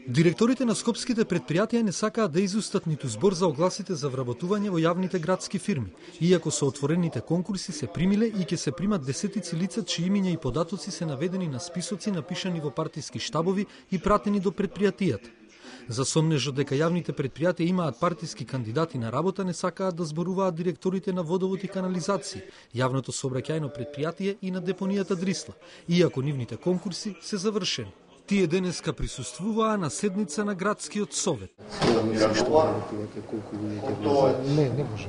Директорите на скопските предпријатија не сакаат да изустат ниту збор за огласите за вработување во јавните градски фирми, иако со отворените конкурси се примиле и ќе се примат десетици лица чии имиња и податоци се наведени на списоци напишани во партиски штабови и пратени до предпријатијата. За сомнежот дека јавните предпријатија имаат партиски кандидати на работа не сакаат да зборуваат директорите на водовод и канализација, јавното сообраќајно предпријатие и на депонијата Дрисла, иако нивните конкурси се завршени. Тие денеска присуствуваа на седница на градскиот совет. Не може.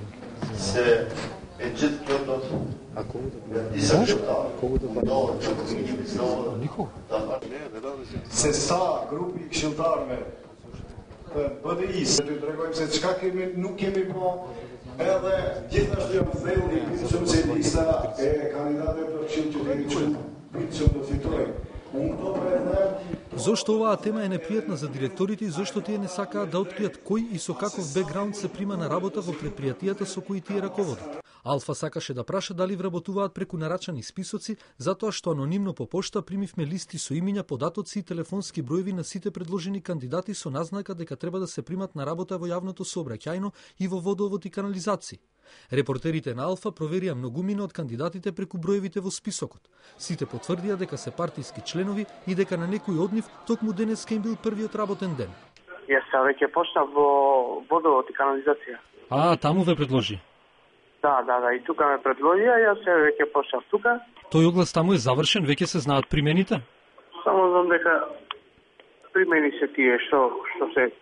Se sa grupi këshilltarëve të BDI-s, të tregojmë se çka nuk kemi po, edhe gjithashtu jam thellë i pritshëm se lista e kandidatëve për këshill qytetit pritshëm të fitojnë. Зошто оваа тема е непријатна за директорите и зошто тие не сакаат да откријат кој и со каков бекграунд се прима на работа во предпријатијата со кои тие раководат. Алфа сакаше да праша дали вработуваат преку нарачани списоци, затоа што анонимно по пошта примивме листи со имиња, податоци и телефонски броеви на сите предложени кандидати со назнака дека треба да се примат на работа во јавното сообраќајно и во водовод и канализација. Репортерите на Алфа проверија многумина од кандидатите преку броевите во списокот. Сите потврдија дека се партиски членови и дека на некој од нив токму денеска им бил првиот работен ден. Јас веќе почнав во водовод и канализација. Таму ве предложи? Да, и тука ме предложија, јас веќе почнав тука. Тој оглас таму е завршен, веќе се знаат примените? Само знам дека примени се тие што се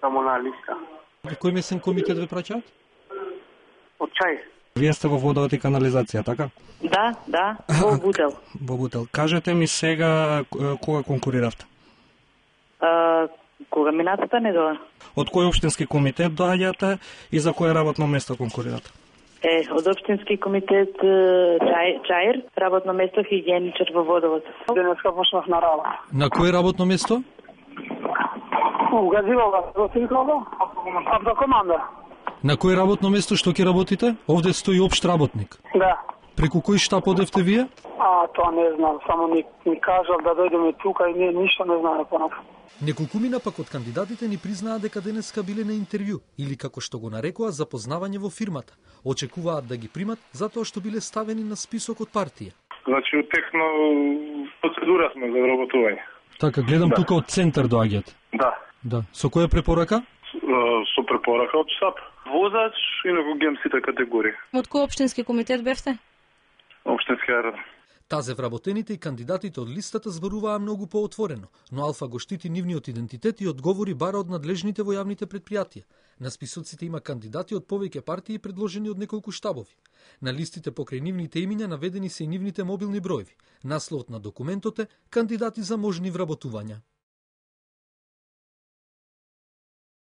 таму на листа. Кој месен комитет ве праќаат? Од чај. Вие сте во водовод и канализација, така? Да, во Бутел. Во Бутел. Кажете ми сега кога конкуриравте? Кога минатата недела. Од кој општински комитет доаѓате и за кое работно место конкурирате? Од општински комитет Чаир, работно место хигиеничар во водовод. Денеска почнав на работа. На кое работно место? Угазивала, автокоманда. На кое работно место што ќе работите? Овде стои општ работник. Да. Преку кој штаб одевте вие? Тоа не знам, само ми кажав да дојдеме тука и ние ништо не знаеме понака. Неколкумина пак од кандидатите ни признаа дека денеска биле на интервју или како што го нарекоа запознавање во фирмата. Очекуваат да ги примат затоа што биле ставени на список од партија. Значи, текно процедура сме за вработување. Така, гледам тука од центар доаѓате. Да. Со која препорака? Со препорака од САП. Возач и на сите категории. Од кој општински комитет бевте? Општински аеродром. Тазе вработените и кандидатите од листата зборуваа многу поотворено, но Алфа го штити нивниот идентитет и одговори бара од надлежните во јавните предпријатија. На списоците има кандидати од повеќе партии предложени од неколку штабови. На листите покрај нивните имиња наведени се и нивните мобилни броеви. Насловот на документот е кандидати за можни вработувања.